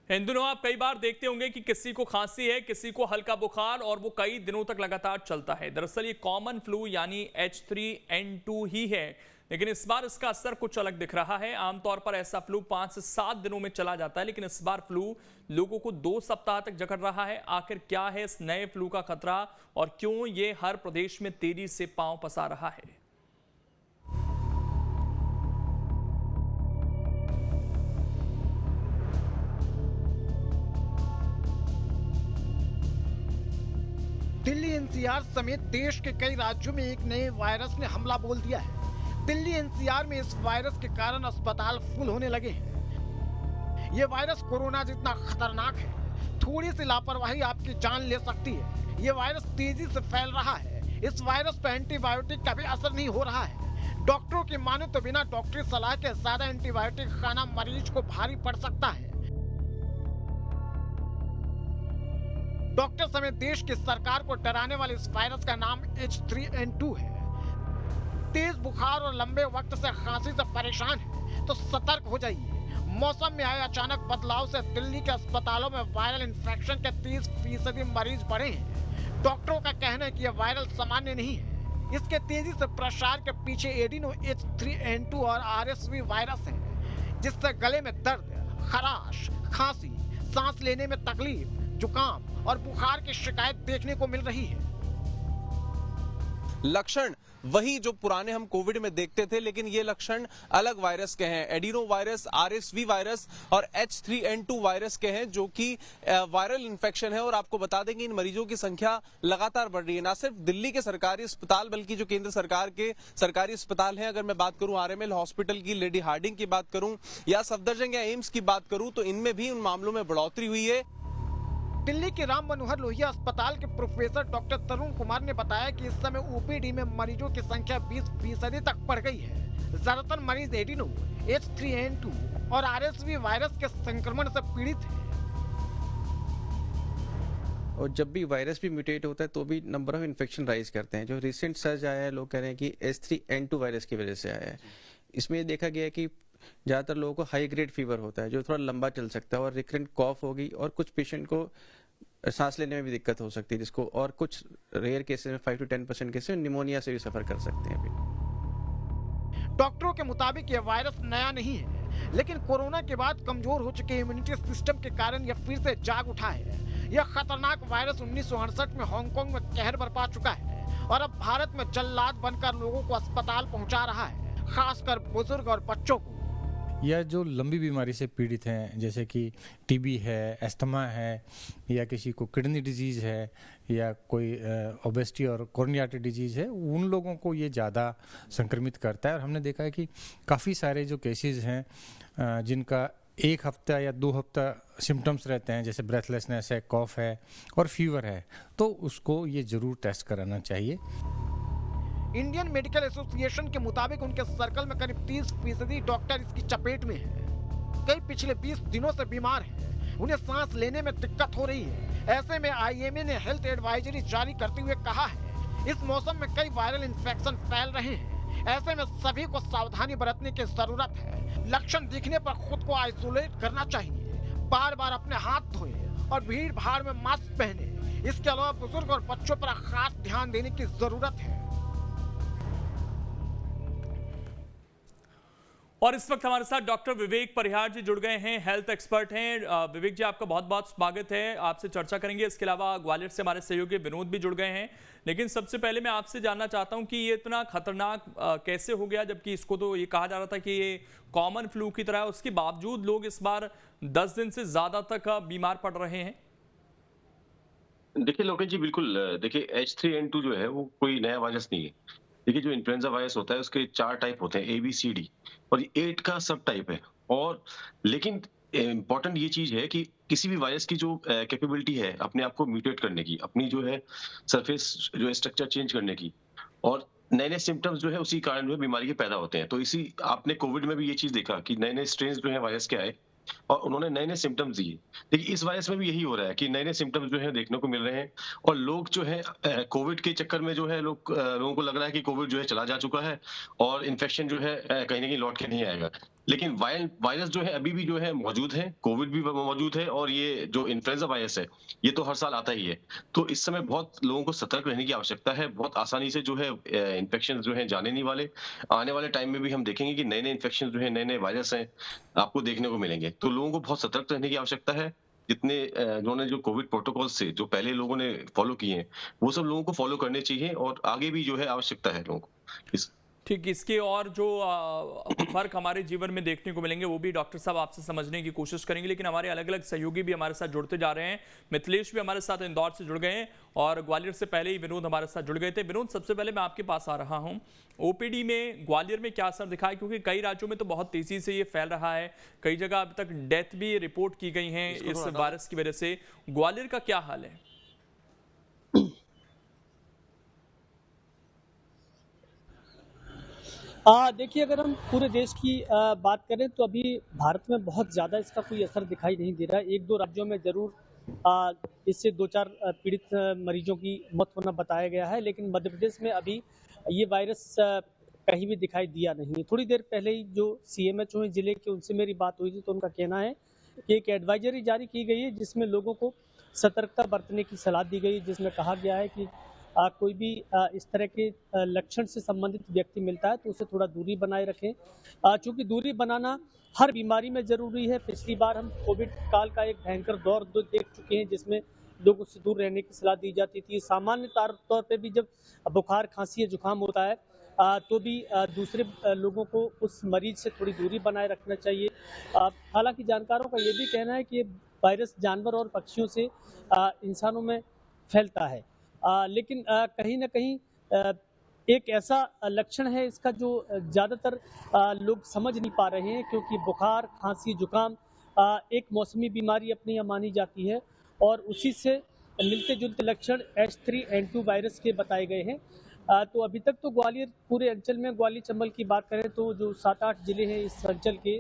इन दिनों आप कई बार देखते होंगे कि किसी को खांसी है, किसी को हल्का बुखार और वो कई दिनों तक लगातार चलता है। दरअसल ये कॉमन फ्लू यानी H3N2 ही है, लेकिन इस बार इसका असर कुछ अलग दिख रहा है। आमतौर पर ऐसा फ्लू 5 से 7 दिनों में चला जाता है, लेकिन इस बार फ्लू लोगों को 2 सप्ताह तक जकड़ रहा है। आखिर क्या है इस नए फ्लू का खतरा और क्यों ये हर प्रदेश में तेजी से पांव पसार रहा है? दिल्ली एनसीआर समेत देश के कई राज्यों में एक नए वायरस ने हमला बोल दिया है। दिल्ली एनसीआर में इस वायरस के कारण अस्पताल फुल होने लगे हैं। ये वायरस कोरोना जितना खतरनाक है। थोड़ी सी लापरवाही आपकी जान ले सकती है। ये वायरस तेजी से फैल रहा है। इस वायरस पर एंटीबायोटिक का भी असर नहीं हो रहा है। डॉक्टरों की माने तो बिना डॉक्टरी सलाह के ज्यादा एंटीबायोटिक खाना मरीज को भारी पड़ सकता है। डॉक्टर समेत देश की सरकार को डराने वाले इस वायरस का नाम H3N2 है। तेज बुखार और लंबे वक्त से खांसी से परेशान है तो सतर्क हो जाइए। मौसम में आए अचानक बदलाव से दिल्ली के अस्पतालों में वायरल इन्फेक्शन के 30% मरीज बढ़े हैं। डॉक्टरों का कहना है कि यह वायरल सामान्य नहीं है। इसके तेजी से प्रसार के पीछे एडिनो H3N2 और RSV वायरस है, जिससे गले में दर्द, खराश, खांसी, सांस लेने में तकलीफ, जुकाम और बुखार की शिकायत देखने को मिल रही है। लक्षण वही जो पुराने हम कोविड में देखते थे, लेकिन ये लक्षण अलग वायरस के हैं। एडिनो वायरस, RSV वायरस और H3N2 वायरस के हैं, जो कि वायरल इन्फेक्शन है। और आपको बता दें कि इन मरीजों की संख्या लगातार बढ़ रही है। ना सिर्फ दिल्ली के सरकारी अस्पताल, बल्कि जो केंद्र सरकार के सरकारी अस्पताल हैं, अगर मैं बात करूं RML हॉस्पिटल की, लेडी हार्डिंग की बात करूं या सफदरजंग या एम्स की बात करूं, तो इनमें भी उन मामलों में बढ़ोतरी हुई है। दिल्ली के राम मनोहर लोहिया अस्पताल के प्रोफेसर डॉक्टर तरुण कुमार ने बताया कि इस समय ओपीडी में मरीजों की संख्या 20% तक बढ़ गई है। ज्यादातर मरीज एडिनो, H3N2 और RSV वायरस के संक्रमण से पीड़ित हैं। और जब भी वायरस भी म्यूटेट होता है तो भी नंबर ऑफ इन्फेक्शन राइज करते हैं। जो रिसेंट सर्ज आया है, लोग कह रहे हैं कि H3N2 वायरस की वजह से आया है। इसमें देखा गया है कि ज्यादातर लोगों को हाई ग्रेड फीवर होता है, जो थोड़ा लंबा चल सकता है, और रिकरेंट कॉफ होगी, और कुछ पेशेंट को सांस लेने में भी दिक्कत हो सकती है, जिसको और कुछ रेयर केसेस में 5 to 10% केसेस में निमोनिया से भी सफर कर सकते हैं। डॉक्टरों के मुताबिक यह वायरस नया नहीं है, लेकिन कोरोना के बाद कमजोर हो चुके इम्यूनिटी सिस्टम के कारण यह फिर से जाग उठा है। यह खतरनाक वायरस 1968 में हांगकांग में कहर बरपा चुका है और अब भारत में जल्लाद बनकर लोगों को अस्पताल पहुंचा रहा है, खासकर बुजुर्ग और बच्चों को। या जो लंबी बीमारी से पीड़ित हैं, जैसे कि टीबी है, अस्थमा है, या किसी को किडनी डिजीज़ है, या कोई ओबेसिटी और कोरोनरी आर्टरी डिजीज़ है, उन लोगों को ये ज़्यादा संक्रमित करता है। और हमने देखा है कि काफ़ी सारे जो केसेस हैं जिनका 1 हफ्ता या 2 हफ्ता सिम्टम्स रहते हैं, जैसे ब्रेथलेसनेस है, कॉफ है और फीवर है, तो उसको ये ज़रूर टेस्ट कराना चाहिए। इंडियन मेडिकल एसोसिएशन के मुताबिक उनके सर्कल में करीब 30% डॉक्टर इसकी चपेट में हैं। कई पिछले 20 दिनों से बीमार हैं, उन्हें सांस लेने में दिक्कत हो रही है। ऐसे में IMA ने हेल्थ एडवाइजरी जारी करते हुए कहा है, इस मौसम में कई वायरल इन्फेक्शन फैल रहे हैं। ऐसे में सभी को सावधानी बरतने की जरूरत है। लक्षण दिखने पर खुद को आइसोलेट करना चाहिए, बार बार अपने हाथ धोएं और भीड़ भाड़ में मास्क पहने। इसके अलावा बुजुर्ग और बच्चों पर खास ध्यान देने की जरूरत है। और इस वक्त हमारे साथ डॉक्टर विवेक परिहार जी जुड़ गए हैं, हेल्थ एक्सपर्ट हैं। विवेक जी, आपका बहुत बहुत स्वागत है, आपसे चर्चा करेंगे। इसके अलावा ग्वालियर से हमारे सहयोगी विनोद भी जुड़ गए हैं। लेकिन सबसे पहले मैं आपसे जानना चाहता हूं कि ये इतना खतरनाक कैसे हो गया, जबकि इसको तो ये कहा जा रहा था कि ये कॉमन फ्लू की तरह है, उसके बावजूद लोग इस बार 10 दिन से ज्यादा तक बीमार पड़ रहे हैं। देखिए लोकेश जी, बिल्कुल देखिए H3N2 जो है वो कोई नया वायरस नहीं है। देखिए जो इन्फ्लुएंजा वायरस होता है उसके 4 टाइप होते हैं, ABCD, और 8 का सब टाइप है। और लेकिन इम्पोर्टेंट ये चीज है कि किसी भी वायरस की जो कैपेबिलिटी है अपने आप को म्यूटेट करने की, अपनी जो है सरफेस जो है स्ट्रक्चर चेंज करने की, और नए नए सिम्टम्स जो है उसी कारण जो है बीमारी के पैदा होते हैं। तो इसी आपने कोविड में भी ये चीज देखा कि नए नए स्ट्रेन जो है वायरस के आए और उन्होंने नए नए सिम्टम्स दिए। देखिए इस वायरस में भी यही हो रहा है कि नए नए सिम्टम्स जो है देखने को मिल रहे हैं, और लोग जो है कोविड के चक्कर में जो है लोगों को लग रहा है कि कोविड जो है चला जा चुका है और इन्फेक्शन जो है कहीं ना कहीं लौट के नहीं आएगा। लेकिन वायरस जो है अभी भी जो है मौजूद है, कोविड भी मौजूद है और ये जो इन्फ्लुएंजा वायरस है, ये तो हर साल आता ही है। तो इस समय बहुत लोगों को सतर्क रहने की आवश्यकता है। बहुत आसानी से जो है इन्फेक्शन जो है जाने नहीं वाले। आने वाले टाइम में भी हम देखेंगे कि नए-नए इन्फेक्शन जो है, नए-नए वायरस हैं, आपको देखने को मिलेंगे। तो लोगों को बहुत सतर्क रहने की आवश्यकता है। जितने उन्होंने जो कोविड प्रोटोकॉल्स थे, जो पहले लोगों ने फॉलो किए हैं, वो सब लोगों को फॉलो करने चाहिए और आगे भी जो है आवश्यकता है लोगों को। इस ठीक, इसके और जो फर्क हमारे जीवन में देखने को मिलेंगे वो भी डॉक्टर साहब आपसे समझने की कोशिश करेंगे, लेकिन हमारे अलग अलग सहयोगी भी हमारे साथ जुड़ते जा रहे हैं। मिथिलेश भी हमारे साथ इंदौर से जुड़ गए हैं और ग्वालियर से पहले ही विनोद हमारे साथ जुड़ गए थे। विनोद, सबसे पहले मैं आपके पास आ रहा हूँ, ओपीडी में ग्वालियर में क्या असर दिखा है, क्योंकि कई राज्यों में तो बहुत तेजी से ये फैल रहा है, कई जगह अब तक डेथ भी रिपोर्ट की गई हैं इस वायरस की वजह से। ग्वालियर का क्या हाल है? देखिए, अगर हम पूरे देश की बात करें तो अभी भारत में बहुत ज़्यादा इसका कोई असर दिखाई नहीं दे रहा है। 1-2 राज्यों में ज़रूर इससे 2-4 पीड़ित मरीजों की मौत होना बताया गया है, लेकिन मध्य प्रदेश में अभी ये वायरस कहीं भी दिखाई दिया नहीं है। थोड़ी देर पहले ही जो सीएमएचओ हैं जिले के, उनसे मेरी बात हुई थी, तो उनका कहना है कि एक एडवाइजरी जारी की गई है जिसमें लोगों को सतर्कता बरतने की सलाह दी गई है, जिसमें कहा गया है कि कोई भी इस तरह के लक्षण से संबंधित व्यक्ति मिलता है तो उससे थोड़ा दूरी बनाए रखें। चूंकि दूरी बनाना हर बीमारी में जरूरी है। पिछली बार हम कोविड काल का एक भयंकर दौर देख चुके हैं जिसमें लोगों से दूर रहने की सलाह दी जाती थी। सामान्य तौर पे भी जब बुखार, खांसी या जुकाम होता है तो भी दूसरे लोगों को उस मरीज से थोड़ी दूरी बनाए रखना चाहिए। हालांकि जानकारों का ये भी कहना है कि ये वायरस जानवर और पक्षियों से इंसानों में फैलता है, लेकिन कहीं ना कहीं एक ऐसा लक्षण है इसका जो ज़्यादातर लोग समझ नहीं पा रहे हैं, क्योंकि बुखार, खांसी, जुकाम एक मौसमी बीमारी अपनी यहाँ मानी जाती है और उसी से मिलते जुलते लक्षण H3N2 वायरस के बताए गए हैं। तो अभी तक तो ग्वालियर, पूरे अंचल में ग्वालियर चंबल की बात करें तो जो 7-8 जिले हैं इस अंचल के,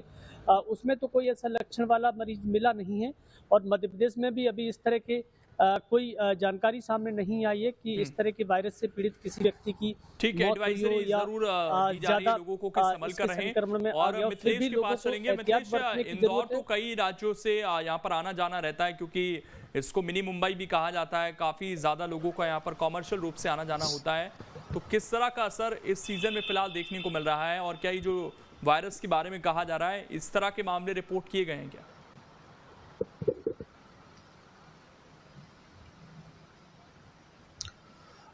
उसमें तो कोई ऐसा लक्षण वाला मरीज मिला नहीं है और मध्य प्रदेश में भी अभी इस तरह के कोई जानकारी सामने नहीं आई है कि इस तरह के वायरस से पीड़ित किसी व्यक्ति की ठीक है, एडवाइजरी जरूर दी जा रही है लोगों को कि संभल कर रहें। और मिथिलेश के पास चलेंगे। मिथिलेश, इंदौर तो कई राज्यों से यहाँ पर आना जाना रहता है, क्योंकि इसको मिनी मुंबई भी कहा जाता है। काफी ज्यादा लोगों का यहाँ पर कॉमर्शियल रूप से आना जाना होता है, तो किस तरह का असर इस सीजन में फिलहाल देखने को मिल रहा है और क्या ये जो वायरस के बारे में कहा जा रहा है, इस तरह के मामले रिपोर्ट किए गए हैं क्या?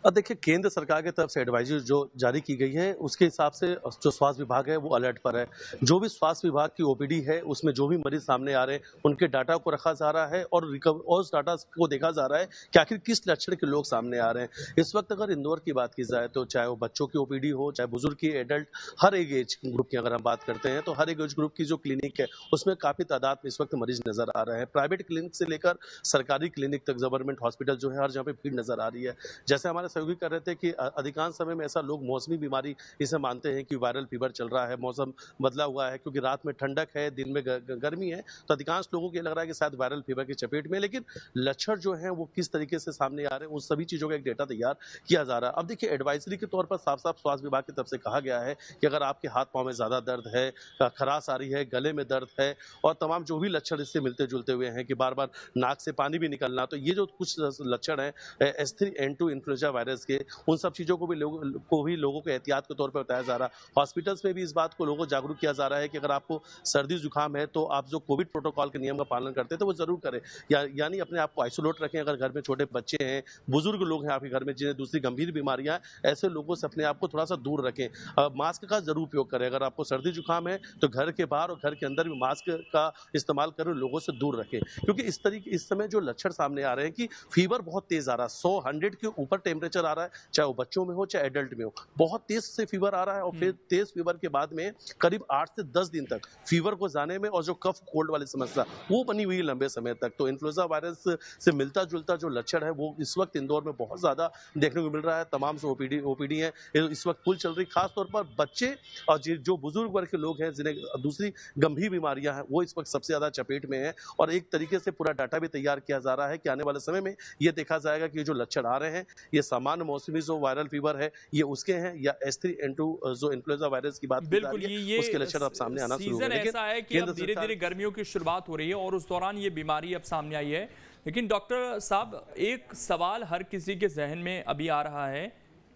देखिए, केंद्र सरकार की तरफ से एडवाइजरी जो जारी की गई है उसके हिसाब से जो स्वास्थ्य विभाग है वो अलर्ट पर है। जो भी स्वास्थ्य विभाग की ओपीडी है उसमें जो भी मरीज सामने आ रहे हैं उनके डाटा को रखा जा रहा है और उस डाटा को देखा जा रहा है कि आखिर किस लक्षण के लोग सामने आ रहे हैं। इस वक्त अगर इंदौर की बात की जाए तो चाहे वो बच्चों की ओपीडी हो, चाहे बुजुर्ग की, एडल्ट, हर एक एज ग्रुप की अगर हम बात करते हैं तो हर एक एज ग्रुप की जो क्लिनिक है उसमें काफी तादाद में इस वक्त मरीज नजर आ रहे हैं। प्राइवेट क्लिनिक से लेकर सरकारी क्लिनिक तक, गवर्नमेंट हॉस्पिटल जो है हर जगह पे भीड़ नजर आ रही है। जैसे हमारे सहयोगी कर रहे थे कि अधिकांश समय में ऐसा लोग मौसमी बीमारी इसे मानते हैं कि वायरल फीवर चल रहा है, मौसम बदला हुआ है, क्योंकि रात में ठंडक है, दिन में गर्मी है, तो अधिकांश लोगों को ये लग रहा है कि शायद वायरल फीवर की चपेट में। लेकिन लक्षण जो है वो किस तरीके से सामने आ रहे हैं उन सभी चीजों का एक डेटा तैयार किया जा रहा है। अब देखिए, एडवाइजरी के तौर पर साफ साफ स्वास्थ्य विभाग की तरफ से कहा गया है कि अगर आपके हाथ पांव में ज्यादा दर्द है, खराश आ रही है, गले में दर्द है और तमाम जो भी लक्षण इससे मिलते जुलते हुए हैं कि बार बार नाक से पानी भी निकलना, तो ये जो कुछ लक्षण है H3N2 इन्फ्लुएंजा वायरस के, उन सब चीजों को भी लोगों को एहतियात के तौर पर बताया जा रहा है। हॉस्पिटल्स में भी इस बात को लोगों को जागरूक किया जा रहा है कि अगर आपको सर्दी जुकाम है तो आप जो कोविड प्रोटोकॉल के नियम का पालन करते हैं तो वो जरूर करें, यानी अपने आप को आइसोलेट रखें। अगर घर में छोटे बच्चे हैं, बुजुर्ग लोग हैं आपके घर में जिन्हें दूसरी गंभीर बीमारियां, ऐसे लोगों से अपने आप को थोड़ा सा दूर रखें। मास्क का जरूर उपयोग करें। अगर आपको सर्दी जुकाम है तो घर के बाहर और घर के अंदर भी मास्क का इस्तेमाल करें, लोगों से दूर रखें, क्योंकि इस समय जो लक्षण सामने आ रहे हैं कि फीवर बहुत तेज आ रहा है, 100 के ऊपर टेम्परेचर आ रहा है, चाहे वो बच्चों में हो चाहे एडल्ट में हो, बहुत तेज से फीवर आ रहा है और फिर तेज फीवर के बाद में करीब 8 से 10 दिन तक फीवर को जाने में, और जो कफ कोल्ड वाली समस्या वो बनी हुई है लंबे समय तक। तो इन्फ्लुएंजा वायरस से मिलता जुलता जो लक्षण है वो इस वक्त इंदौर में बहुत ज्यादा देखने को मिल रहा है। तमाम से ओपीडी है इस वक्त फुल चल रही, खासतौर पर बच्चे और जो बुजुर्ग वर्ग के लोग हैं जिन्हें दूसरी गंभीर बीमारियां हैं वो इस वक्त सबसे ज्यादा चपेट में है। और एक तरीके से पूरा डाटा भी तैयार किया जा रहा है कि आने वाले समय में ये देखा जाएगा कि जो लक्षण आ रहे हैं ये सामान्य सामान्य मौसमी जो वायरल फीवर है ये उसके हैं, या H3N2 जो इन्फ्लुएंजा वायरस की बात की जा बिल्कुल, रही है उसके लक्षण अब सामने आना शुरू हो गए। ऐसा है कि अब धीरे धीरे गर्मियों की शुरुआत हो रही है और उस दौरान ये बीमारी अब सामने आई है। लेकिन डॉक्टर साहब, एक सवाल हर किसी के जहन में अभी आ रहा है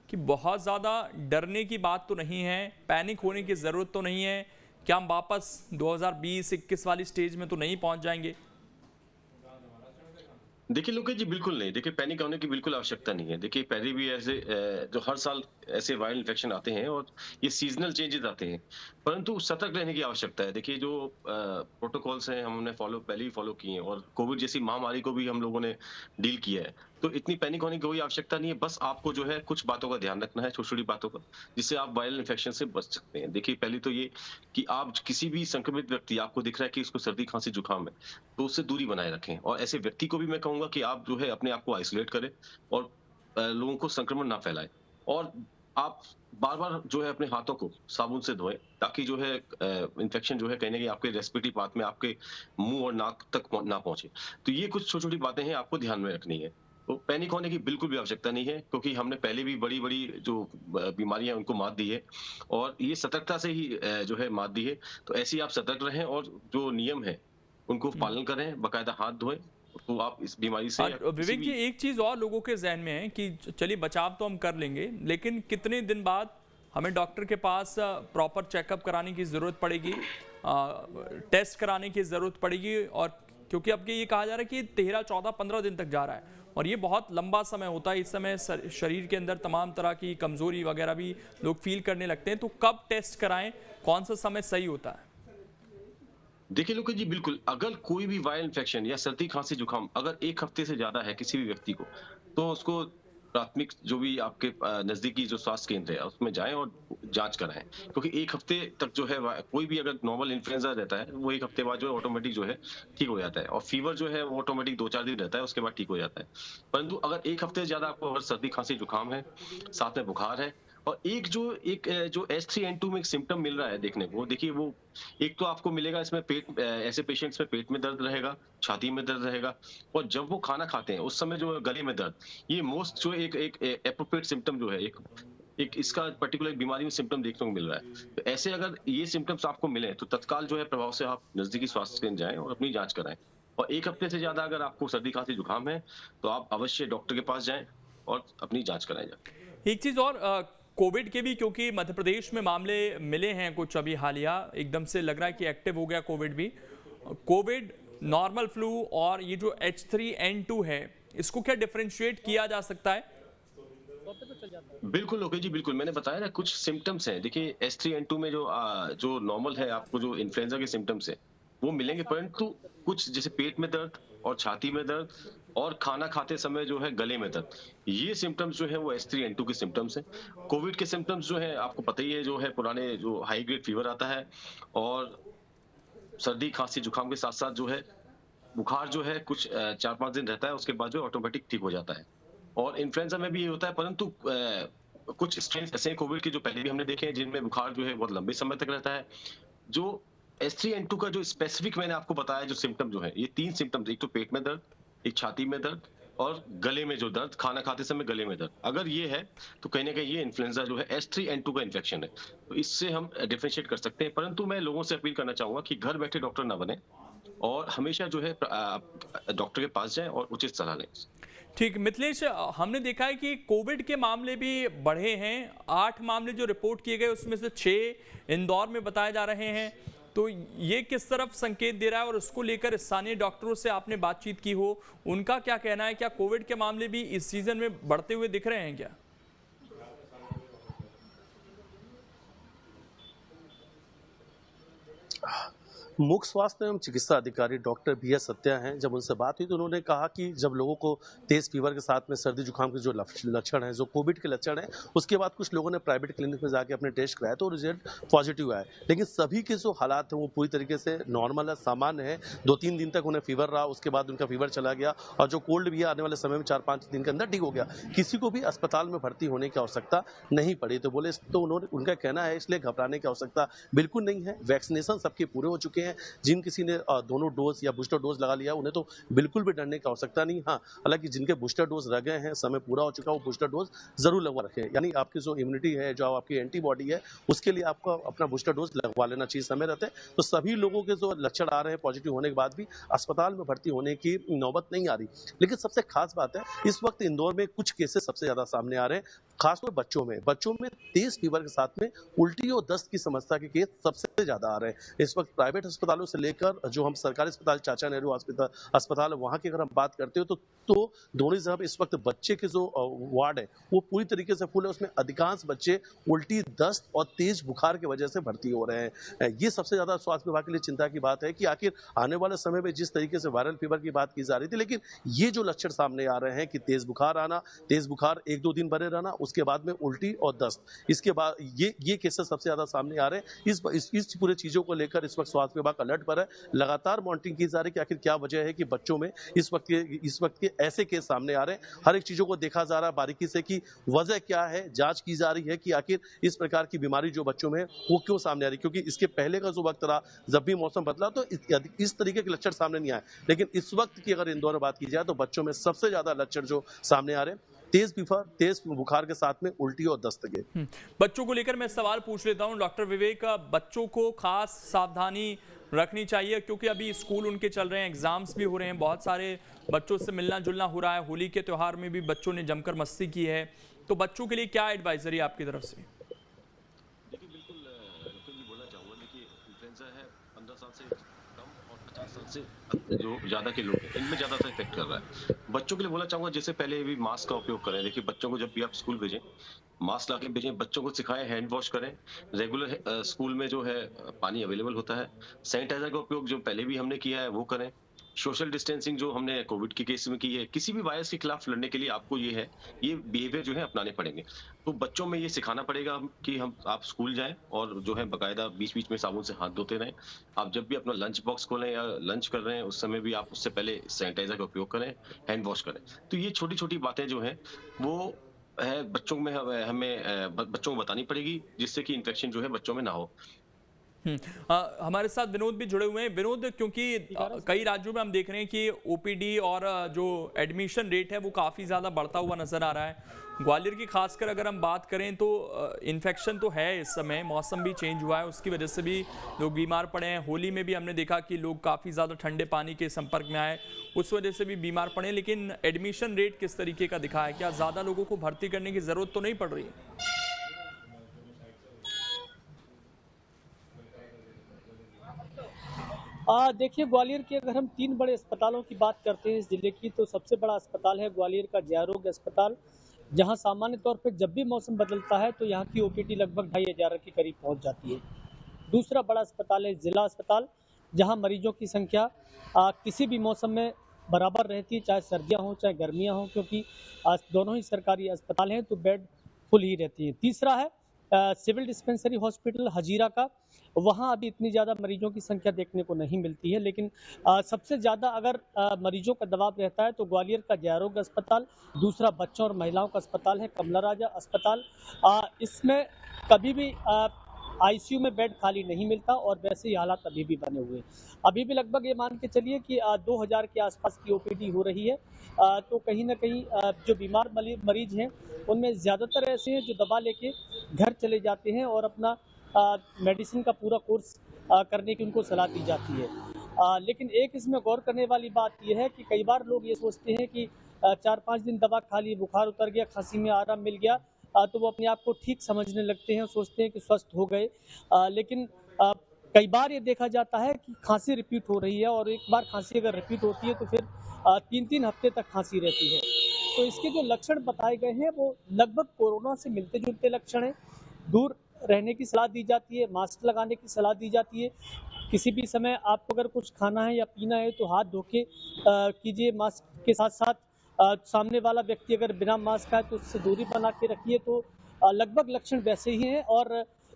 कि बहुत ज़्यादा डरने की बात तो नहीं है, पैनिक होने की ज़रूरत तो नहीं है, क्या हम वापस 2020-21 वाली स्टेज में तो नहीं पहुंच जाएंगे? देखिए लोकेश जी, बिल्कुल नहीं। देखिए पैनिक होने की बिल्कुल आवश्यकता नहीं है। देखिए पहले भी ऐसे जो हर साल ऐसे वायरल इन्फेक्शन आते हैं और ये सीजनल चेंजेस आते हैं, परंतु सतर्क रहने की आवश्यकता है। देखिए जो प्रोटोकॉल्स हैं हमने पहले ही फॉलो किए हैं और कोविड जैसी महामारी को भी हम लोगों ने डील किया है, तो इतनी पैनिक होने की कोई आवश्यकता नहीं है। बस आपको जो है कुछ बातों का ध्यान रखना है, छोटी-छोटी बातों का, जिससे आप वायरल इन्फेक्शन से बच सकते हैं। देखिए पहले तो ये कि आप किसी भी संक्रमित व्यक्ति आपको दिख रहा है कि उसको सर्दी खांसी जुकाम है, तो उससे दूरी बनाए रखें और ऐसे व्यक्ति को भी मैं कहूंगा कि आप जो है अपने आप को आइसोलेट करें और लोगों को संक्रमण ना फैलाएं और आप बार-बार जो है अपने हाथों को साबुन से धोएं, ताकि जो है इन्फेक्शन जो है कहीं ना कहीं आपके रेस्पिरेटरी पाथ में, आपके मुंह और नाक तक ना पहुंचे। तो ये कुछ छोटी-छोटी बातें हैं, आपको ध्यान में रखनी है। तो पैनिक होने की बिल्कुल भी आवश्यकता नहीं है, क्योंकि हमने पहले भी बड़ी-बड़ी जो बीमारियां उनको मात दी है और ये सतर्कता से ही जो है मात दी है। तो ऐसे ही आप सतर्क रहें और जो नियम है उनको पालन करें, बाकायदा हाथ धोएं, तो आप इस बीमारी से विवेक जी, एक चीज और लोगों के जहन में है कि चलिए बचाव तो हम कर लेंगे, लेकिन कितने दिन बाद हमें डॉक्टर के पास प्रॉपर चेकअप कराने की जरूरत पड़ेगी, टेस्ट कराने की जरूरत पड़ेगी, और क्योंकि अब ये कहा जा रहा है कि 13, 14, 15 दिन तक जा रहा है और ये बहुत लंबा समय होता है। इस समय शरीर के अंदर तमाम तरह की कमजोरी वगैरह भी लोग फील करने लगते हैं, तो कब टेस्ट कराएं, कौन सा समय सही होता है? देखिए लोकेश जी, बिल्कुल अगर कोई भी वायरल इन्फेक्शन या सर्दी खांसी जुकाम अगर 1 हफ्ते से ज्यादा है किसी भी व्यक्ति को, तो उसको प्राथमिक जो भी आपके नजदीकी जो स्वास्थ्य केंद्र है उसमें जाएं और जांच कराएं, क्योंकि 1 हफ्ते तक जो है कोई भी अगर नॉर्मल इन्फ्लुएंजा रहता है वो 1 हफ्ते बाद जो है ऑटोमेटिक जो है ठीक हो जाता है और फीवर जो है वो ऑटोमेटिक 2-4 दिन रहता है, उसके बाद ठीक हो जाता है। परंतु अगर 1 हफ्ते से ज्यादा आपको अगर सर्दी खांसी जुकाम है, साथ में बुखार है और एक जो H3N2 में एक सिम्टम मिल रहा है देखने को, देखिए वो एक तो आपको मिलेगा इसमें पेट, ऐसे पेशेंट्स में पेट में दर्द रहेगा, छाती में दर्द रहेगा और जब वो खाना खाते हैं उस समय जो गले में दर्द, ये मोस्ट जो एक एप्रोप्रिएट सिम्टम जो है, एक इसका पर्टिकुलर बीमारी में सिम्टम देखने को मिल रहा है। तो ऐसे अगर ये सिम्टम्स आपको मिले तो तत्काल जो है प्रभाव से आप नजदीकी स्वास्थ्य केंद्र जाएं और अपनी जांच कराएं। और 1 हफ्ते से ज्यादा अगर आपको सर्दी खांसी जुकाम है तो आप अवश्य डॉक्टर के पास जाएं और अपनी जांच कराएं जाके। एक चीज और, कोविड के भी क्योंकि मध्य प्रदेश में मामले मिले हैं कुछ अभी हालिया, एकदम से लग रहा है कि एक्टिव हो गया कोविड भी। कोविड, नॉर्मल फ्लू और ये जो H3N2 है, इसको क्या डिफरेंशिएट किया जा सकता है? बिल्कुल लोकेश जी, बिल्कुल मैंने बताया ना कुछ सिम्टम्स हैं। देखिए H3N2 में जो नॉर्मल है, आपको जो इन्फ्लुएंजा के सिम्टम्स है वो मिलेंगे, परंतु कुछ जैसे पेट में दर्द और छाती में दर्द और खाना खाते समय जो है गले में दर्द, ये सिम्टम्स जो है वो H3N2 के सिम्टम्स हैं। कोविड के सिम्टम्स जो है आपको पता ही है, जो है पुराने जो हाई ग्रेड फीवर आता है और सर्दी खांसी जुकाम के साथ साथ जो है बुखार जो है कुछ 4-5 दिन रहता है, उसके बाद जो ऑटोमेटिक ठीक हो जाता है। और इन्फ्लुएंजा में भी ये होता है, परंतु कुछ स्ट्रेन ऐसे कोविड के जो पहले भी हमने देखे हैं जिनमें बुखार जो है बहुत लंबे समय तक रहता है। जो H3N2 का जो स्पेसिफिक मैंने आपको बताया जो सिम्टम जो है, ये 3 सिम्टम्स, एक तो पेट में दर्द, एक छाती में दर्द और गले में जो दर्द, खाना खाते समय गले में दर्द, अगर ये है तो कहीं ना कहीं ये इन्फ्लुएंजा जो है H3N2 का इन्फेक्शन है। तो इससे हम डिफरेंशिएट कर सकते हैं, परंतु मैं लोगों से अपील करना चाहूंगा कि घर बैठे डॉक्टर ना बने और हमेशा जो है डॉक्टर के पास जाएं और उचित सलाह लें। ठीक, मिथिलेश, हमने देखा है कि कोविड के मामले भी बढ़े हैं। 8 मामले जो रिपोर्ट किए गए उसमें से 6 इंदौर में बताए जा रहे हैं, तो ये किस तरफ संकेत दे रहा है और उसको लेकर स्थानीय डॉक्टरों से आपने बातचीत की हो, उनका क्या कहना है? क्या कोविड के मामले भी इस सीजन में बढ़ते हुए दिख रहे हैं क्या? मुख्य स्वास्थ्य एवं चिकित्सा अधिकारी डॉक्टर BS सत्या हैं। जब उनसे बात हुई तो उन्होंने कहा कि जब लोगों को तेज फीवर के साथ में सर्दी जुकाम के जो लक्षण हैं, जो कोविड के लक्षण हैं, उसके बाद कुछ लोगों ने प्राइवेट क्लिनिक में जाके अपने टेस्ट कराया तो रिजल्ट पॉजिटिव आए, लेकिन सभी के जो हालात हैं वो पूरी तरीके से नॉर्मल है, सामान्य है। 2-3 दिन तक उन्हें फीवर रहा, उसके बाद उनका फीवर चला गया और जो कोल्ड भी आने वाले समय में 4-5 दिन के अंदर ठीक हो गया। किसी को भी अस्पताल में भर्ती होने की आवश्यकता नहीं पड़ी। तो बोले, तो उनका कहना है इसलिए घबराने की आवश्यकता बिल्कुल नहीं है। वैक्सीनेशन सबके पूरे हो चुके हैं। हैं। जिन किसी ने दोनों डोज या बूस्टर डोज लगा लिया उन्हें तो बिल्कुल भी डरने की आवश्यकता नहीं। हाँ, हालांकि जिनके बूस्टर डोज रह गए हैं, समय पूरा हो चुका है, वो बूस्टर डोज जरूर लगवा रखें। यानी आपकी जो इम्यूनिटी है, जो आपकी एंटीबॉडी है, उसके लिए आपको अपना बूस्टर डोज लगवा लेना चाहिए समय रहते। तो सभी लोगों के जो लक्षण आ रहे हैं पॉजिटिव होने के बाद भी अस्पताल में भर्ती होने की नौबत नहीं आ रही। लेकिन सबसे खास बात है, इस वक्त इंदौर में कुछ केसेस सबसे ज्यादा सामने आ रहे हैं, खासतौर बच्चों में तेज फीवर के साथ में उल्टी और दस्त की समस्या के केस सबसे ज्यादा आ रहे हैं। इस वक्त प्राइवेट अस्पतालों से लेकर जो हम सरकारी अस्पताल चाचा नेहरू अस्पताल वहां की अगर हम बात करते हो तो दोनों जगह इस वक्त बच्चे के जो वार्ड है वो पूरी तरीके से फुल है। उसमें अधिकांश बच्चे उल्टी, दस्त और तेज बुखार की वजह से भर्ती हो रहे हैं। ये सबसे ज्यादा स्वास्थ्य विभाग के लिए चिंता की बात है कि आखिर आने वाले समय में जिस तरीके से वायरल फीवर की बात की जा रही थी, लेकिन ये जो लक्षण सामने आ रहे हैं कि तेज बुखार आना, तेज बुखार 1-2 दिन बने रहना, उसके बाद में उल्टी और दस्त, इसके बाद ये केसेस सबसे ज्यादा सामने आ रहे हैं। इस पूरे चीजों को लेकर इस वक्त स्वास्थ्य विभाग अलर्ट पर है। लगातार मॉनिटरिंग की जा रही है कि आखिर क्या वजह है कि बच्चों में इस वक्त के ऐसे केस सामने आ रहे हैं। हर एक चीजों को देखा जा रहा है बारीकी से कि वजह क्या है, जांच की जा रही है कि आखिर इस प्रकार की बीमारी जो बच्चों में वो क्यों सामने आ रही है। क्योंकि इसके पहले का जो वक्त रहा, जब भी मौसम बदला तो इस तरीके के लक्षण सामने नहीं आए, लेकिन इस वक्त की अगर इंदौर में बात की जाए तो बच्चों में सबसे ज्यादा लक्षण जो सामने आ रहे हैं तेज बुखार के साथ में उल्टी और दस्त के। बच्चों को लेकर मैं सवाल पूछ लेता हूं डॉक्टर विवेक, बच्चों को खास सावधानी रखनी चाहिए क्योंकि अभी स्कूल उनके चल रहे हैं, एग्जाम्स भी हो रहे हैं, बहुत सारे बच्चों से मिलना जुलना हो रहा है। होली के त्यौहार में भी बच्चों ने जमकर मस्ती की है, तो बच्चों के लिए क्या एडवाइजरी आपकी तरफ से? देखिए बिल्कुल बोलना चाहूँगा, देखिए इन्फ्लुएंजा है 15 साल से कम और 50 साल से जो ज़्यादा के लोग हैं, इनमें ज़्यादा सा इफेक्ट कर रहा है। बच्चों के लिए बोलना चाहूँगा जैसे पहले भी मास्क का उपयोग करें। देखिए बच्चों को जब भी आप स्कूल भेजें, मास्क ला के भेजें, बच्चों को सिखाएं हैंड वॉश करें, रेगुलर स्कूल में जो है पानी अवेलेबल होता है, सैनिटाइजर का उपयोग जो पहले भी हमने किया है वो करें, सोशल डिस्टेंसिंग जो हमने कोविड के केस में की है, किसी भी वायरस के खिलाफ लड़ने के लिए आपको ये बिहेवियर जो है अपनाने पड़ेंगे। तो बच्चों में ये सिखाना पड़ेगा कि आप स्कूल जाएं और जो है बकायदा बीच-बीच में साबुन से हाथ धोते रहें। आप जब भी अपना लंच बॉक्स खोलें या लंच कर रहे हैं उस समय भी आप उससे पहले सैनिटाइजर का उपयोग करें, हैंड वॉश करें। तो ये छोटी-छोटी बातें जो हैं वो है बच्चों में हमें बच्चों को बतानी पड़ेगी जिससे कि इन्फेक्शन जो है बच्चों में ना हो। हमारे साथ विनोद भी जुड़े हुए हैं। विनोद, क्योंकि कई राज्यों में हम देख रहे हैं कि ओपीडी और जो एडमिशन रेट है वो काफ़ी ज़्यादा बढ़ता हुआ नज़र आ रहा है। ग्वालियर की खासकर अगर हम बात करें तो इन्फेक्शन तो है, इस समय मौसम भी चेंज हुआ है, उसकी वजह से भी लोग बीमार पड़े हैं। होली में भी हमने देखा कि लोग काफ़ी ज़्यादा ठंडे पानी के संपर्क में आए, उस वजह से भी बीमार पड़े। लेकिन एडमिशन रेट किस तरीके का दिखा है? क्या ज़्यादा लोगों को भर्ती करने की ज़रूरत तो नहीं पड़ रही है? देखिए, ग्वालियर के अगर हम 3 बड़े अस्पतालों की बात करते हैं इस जिले की, तो सबसे बड़ा अस्पताल है ग्वालियर का जय आरोग्य अस्पताल, जहां सामान्य तौर पे जब भी मौसम बदलता है तो यहाँ की ओपीडी लगभग 2500 के करीब पहुंच जाती है। दूसरा बड़ा अस्पताल है जिला अस्पताल, जहां मरीजों की संख्या किसी भी मौसम में बराबर रहती है, चाहे सर्दियाँ हों चाहे गर्मियाँ हों, क्योंकि आज दोनों ही सरकारी अस्पताल हैं तो बेड फुल ही रहती है। तीसरा है सिविल डिस्पेंसरी हॉस्पिटल हजीरा का, वहाँ अभी इतनी ज़्यादा मरीजों की संख्या देखने को नहीं मिलती है, लेकिन सबसे ज़्यादा अगर मरीजों का दबाव रहता है तो ग्वालियर का जय आरोग्य अस्पताल, दूसरा बच्चों और महिलाओं का अस्पताल है कमला राजा अस्पताल। इसमें कभी भी आईसीयू में बेड खाली नहीं मिलता और वैसे ही हालात अभी भी बने हुए हैं। अभी भी लगभग ये मान के चलिए कि 2000 के आसपास की ओपीडी हो रही है। तो कहीं ना कहीं जो बीमार मरीज हैं उनमें ज़्यादातर ऐसे हैं जो दवा लेके घर चले जाते हैं और अपना मेडिसिन का पूरा कोर्स करने की उनको सलाह दी जाती है। लेकिन एक इसमें गौर करने वाली बात यह है कि कई बार लोग ये सोचते हैं कि 4-5 दिन दवा खा ली, बुखार उतर गया, खांसी में आराम मिल गया, तो वो अपने आप को ठीक समझने लगते हैं, सोचते हैं कि स्वस्थ हो गए। लेकिन कई बार ये देखा जाता है कि खांसी रिपीट हो रही है और एक बार खांसी अगर रिपीट होती है तो फिर 3-3 हफ्ते तक खांसी रहती है। तो इसके जो लक्षण बताए गए हैं वो लगभग कोरोना से मिलते जुलते लक्षण हैं। दूर रहने की सलाह दी जाती है, मास्क लगाने की सलाह दी जाती है, किसी भी समय आपको अगर कुछ खाना है या पीना है तो हाथ धो के कीजिए। मास्क के साथ साथ सामने वाला व्यक्ति अगर बिना मास्क का है तो उससे दूरी बना के रखिए। तो लगभग लक्षण वैसे ही हैं और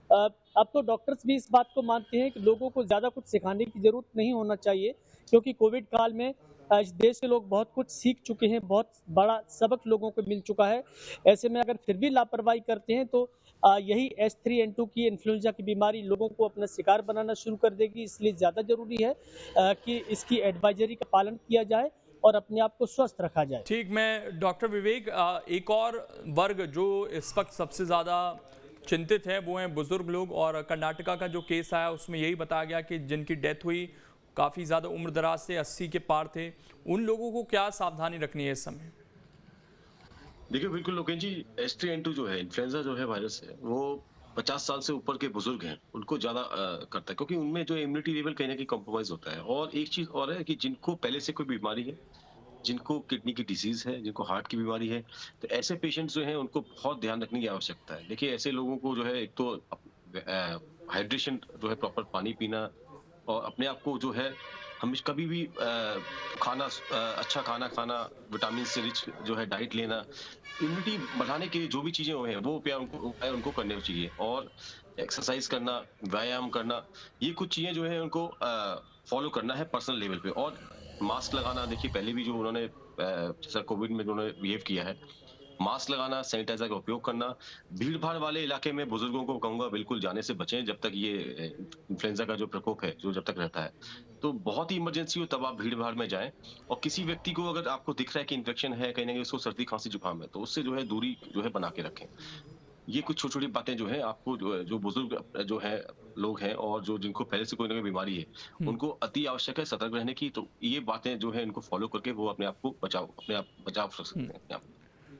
अब तो डॉक्टर्स भी इस बात को मानते हैं कि लोगों को ज़्यादा कुछ सिखाने की ज़रूरत नहीं होना चाहिए, क्योंकि कोविड काल में इस देश के लोग बहुत कुछ सीख चुके हैं, बहुत बड़ा सबक लोगों को मिल चुका है। ऐसे में अगर फिर भी लापरवाही करते हैं तो यही H3N2 की इन्फ्लुएंजा की बीमारी लोगों को अपना शिकार बनाना शुरू कर देगी। इसलिए ज़्यादा ज़रूरी है कि इसकी एडवाइजरी का पालन किया जाए और अपने आप को स्वस्थ रखा जाए। ठीक, मैं डॉक्टर विवेक, एक और वर्ग जो इस वक्त सबसे ज़्यादा चिंतित है वो हैं बुजुर्ग लोग, और कर्नाटका का जो केस आया उसमें यही बताया गया कि जिनकी डेथ हुई काफ़ी ज़्यादा उम्र दराज से 80 के पार थे। उन लोगों को क्या सावधानी रखनी है इस समय? देखिए बिल्कुल लोकेश जी, H3N2 जो है इन्फ्लुएंजा जो है वायरस है, वो 50 साल से ऊपर के बुजुर्ग हैं उनको ज्यादा करता है, क्योंकि उनमें जो इम्यूनिटी लेवल कहीं ना कहीं कॉम्प्रोमाइज होता है। और एक चीज और है कि जिनको पहले से कोई बीमारी है, जिनको किडनी की डिजीज है, जिनको हार्ट की बीमारी है, तो ऐसे पेशेंट्स जो हैं उनको बहुत ध्यान रखने की आवश्यकता है। देखिए ऐसे लोगों को जो है एक तो हाइड्रेशन जो है, प्रॉपर पानी पीना, और अपने आप को जो है हमेशा कभी भी खाना अच्छा खाना खाना, विटामिन से रिच जो है डाइट लेना, इम्यूनिटी बढ़ाने के लिए जो भी चीजें हैं वो उपाय उनको करने चाहिए। और एक्सरसाइज करना, व्यायाम करना, ये कुछ चीजें जो है उनको फॉलो करना है पर्सनल लेवल पे। और मास्क लगाना, देखिए पहले भी जो उन्होंने जैसा कोविड में जो उन्होंने बिहेव किया है, मास्क लगाना, सैनिटाइजर का उपयोग करना। भीड़ भाड़ वाले इलाके में बुजुर्गों को कहूंगा बिल्कुल जाने से बचें जब तक ये इन्फ्लुएंजा का जो प्रकोप है जो जब तक रहता है। तो बहुत ही इमरजेंसी हो तब आप भीड़ भाड़ में जाएं। और किसी व्यक्ति को अगर आपको दिख रहा है कि इन्फेक्शन है, कहीं ना कहीं उसको सर्दी खांसी जुकाम है, तो उससे जो है दूरी जो है बना के रखें। ये कुछ छोटी छोटी बातें जो है आपको जो बुजुर्ग जो है लोग हैं और जो जिनको पहले से कोई ना कोई बीमारी है, उनको अति आवश्यक है सतर्क रहने की। तो ये बातें जो है इनको फॉलो करके वो अपने आप को बचाव कर सकते हैं अपने आप।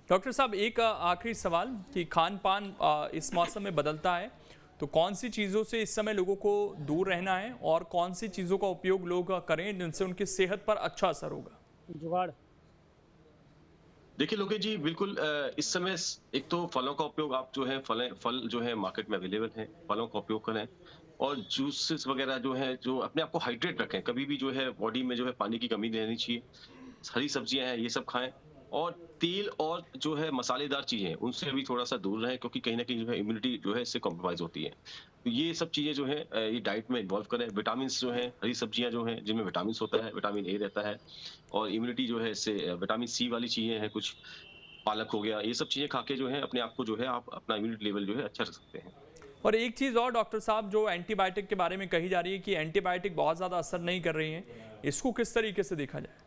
डॉक्टर साहब, एक आखिरी सवाल कि खान पान इस मौसम में बदलता है, तो कौन सी चीज़ों से इस समय लोगों को दूर रहना है और कौन सी चीज़ों का उपयोग लोग करें जिनसे उनकी सेहत पर अच्छा असर होगा? जुगाड़। देखिए लोकेश जी, बिल्कुल इस समय एक तो फलों का उपयोग, आप जो है फल जो है मार्केट में अवेलेबल हैं, फलों का उपयोग करें। और जूसेस वगैरह जो है, जो अपने आप को हाइड्रेट रखें, कभी भी जो है बॉडी में जो है पानी की कमी नहीं रहनी चाहिए। हरी सब्जियां हैं, ये सब खाएं। और तेल और जो है मसालेदार चीजें, उनसे भी थोड़ा सा दूर रहें, क्योंकि कहीं ना कहीं जो है इम्यूनिटी जो है इससे कॉम्प्रोमाइज होती है। तो ये सब चीजें जो है ये डाइट में इन्वॉल्व करें। विटामिन जो है, हरी सब्जियां जो हैं जिनमें विटामिन होता है, विटामिन ए रहता है, और इम्यूनिटी जो है इससे विटामिन सी वाली चीजें हैं, कुछ पालक हो गया, ये सब चीजें खा के जो है अपने आप को जो है आप अपना इम्यूनिटी लेवल जो है अच्छा रख सकते हैं। और एक चीज़ और डॉक्टर साहब, जो एंटीबायोटिक के बारे में कही जा रही है कि एंटीबायोटिक बहुत ज़्यादा असर नहीं कर रही है, इसको किस तरीके से देखा जाए?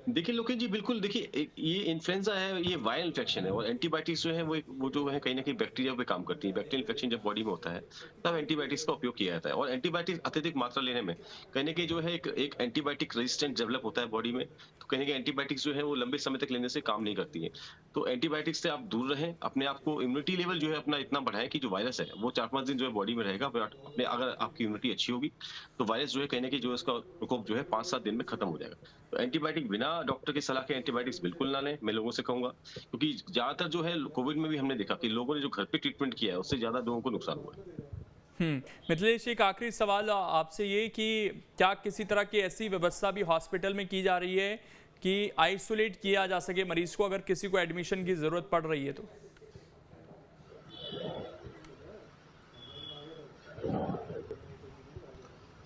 देखिए लोकेश जी, बिल्कुल देखिए ये इन्फ्लुएंजा है, ये वायरल इन्फेक्शन है, और एंटीबायोटिक्स जो है वो जो है कहीं ना कहीं बैक्टीरिया पे काम करती है। बैक्टीरियल इन्फेक्शन जब बॉडी में होता है तब एंटीबायोटिक्स का उपयोग किया जाता है। और एंटीबायोटिक्स अत्यधिक मात्रा लेने में कहीं ना कहीं जो है एक एंटीबायोटिक रेजिस्टेंट डेवलप होता है बॉडी में। तो कहीं ना कहीं एंटीबायोटिक्स जो है वो लंबे समय तक लेने से काम नहीं करती है। तो एंटीबायोटिक्स से आप दूर रहें, अपने आप को इम्यूनिटी लेवल जो है अपना इतना बढ़ाएं कि जो वायरस है वो 4-5 दिन जो है बॉडी में रहेगा। अपने अगर आपकी इम्यूनिटी अच्छी होगी तो वायरस जो है कहीं ना कहीं जो इसका प्रकोप जो है 5-7 दिन में खत्म हो जाएगा। तो एंटीबायोटिक बिना डॉक्टर की सलाह के एंटीबायोटिक्स बिल्कुल ना लें, मैं लोगों से कहूंगा, क्योंकि ज्यादातर जो है कोविड में भी हमने देखा कि लोगों ने जो घर पे ट्रीटमेंट किया है उससे ज्यादा लोगों को नुकसान हुआ है। मिथिलेश, एक आखिरी सवाल आपसे ये कि क्या किसी तरह की ऐसी व्यवस्था भी हॉस्पिटल में की जा रही है कि आइसोलेट किया जा सके मरीज को अगर किसी को एडमिशन की जरूरत पड़ रही है तो?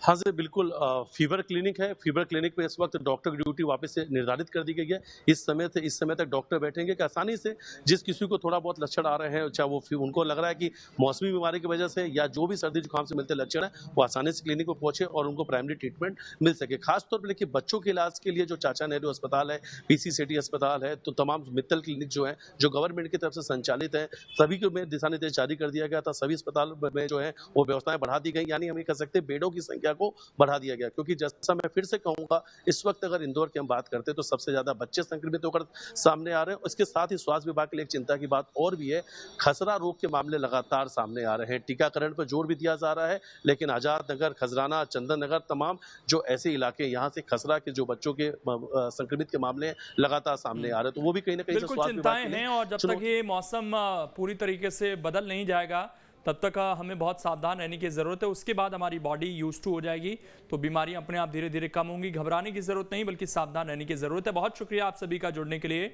हाँ जी बिल्कुल, फीवर क्लिनिक है। फीवर क्लिनिक पे इस वक्त डॉक्टर की ड्यूटी वापस से निर्धारित कर दी गई है। इस समय तक डॉक्टर बैठेंगे कि आसानी से जिस किसी को थोड़ा बहुत लक्षण आ रहे हैं, चाहे वो उनको लग रहा है कि मौसमी बीमारी की वजह से या जो भी सर्दी जुकाम से मिलते लक्षण है, वो आसानी से क्लिनिक पर पहुंचे और उनको प्राइमरी ट्रीटमेंट मिल सके। खासतौर पर देखिए बच्चों के इलाज के लिए जो चाचा नेहरू अस्पताल है, पीसी सिटी अस्पताल है, तो तमाम मित्तल क्लिनिक जो है जो गवर्नमेंट की तरफ से संचालित है, सभी को में दिशा निर्देश जारी कर दिया गया था। सभी अस्पताल में जो है वो व्यवस्थाएं बढ़ा दी गई, यानी हम ये कह सकते हैं बेडों की संख्या को बढ़ा दिया गया। क्योंकि जैसा मैं फिर से कहूंगा, इस वक्त अगर इंदौर की हम बात करते हैं तो सबसे ज्यादा बच्चे संक्रमित होकर सामने आ रहे हैं। इसके साथ ही स्वास्थ्य विभाग के लिए एक चिंता की बात और भी है, खसरा रोग के मामले लगातार सामने आ रहे हैं। टीकाकरण पर जोर भी दिया जा रहा है, लेकिन आजाद नगर, खजराना, चंदन नगर, तमाम जो ऐसे इलाके यहाँ से खसरा के जो बच्चों के संक्रमित के मामले लगातार सामने आ रहे हैं, तो वो भी कहीं ना कहीं बिल्कुल चिंताएं हैं। और जब तक ये मौसम पूरी तरीके से बदल नहीं जाएगा तब तक हमें बहुत सावधान रहने की ज़रूरत है। उसके बाद हमारी बॉडी यूज्ड टू हो जाएगी तो बीमारियां अपने आप धीरे धीरे कम होंगी। घबराने की ज़रूरत नहीं बल्कि सावधान रहने की ज़रूरत है। बहुत शुक्रिया आप सभी का जुड़ने के लिए।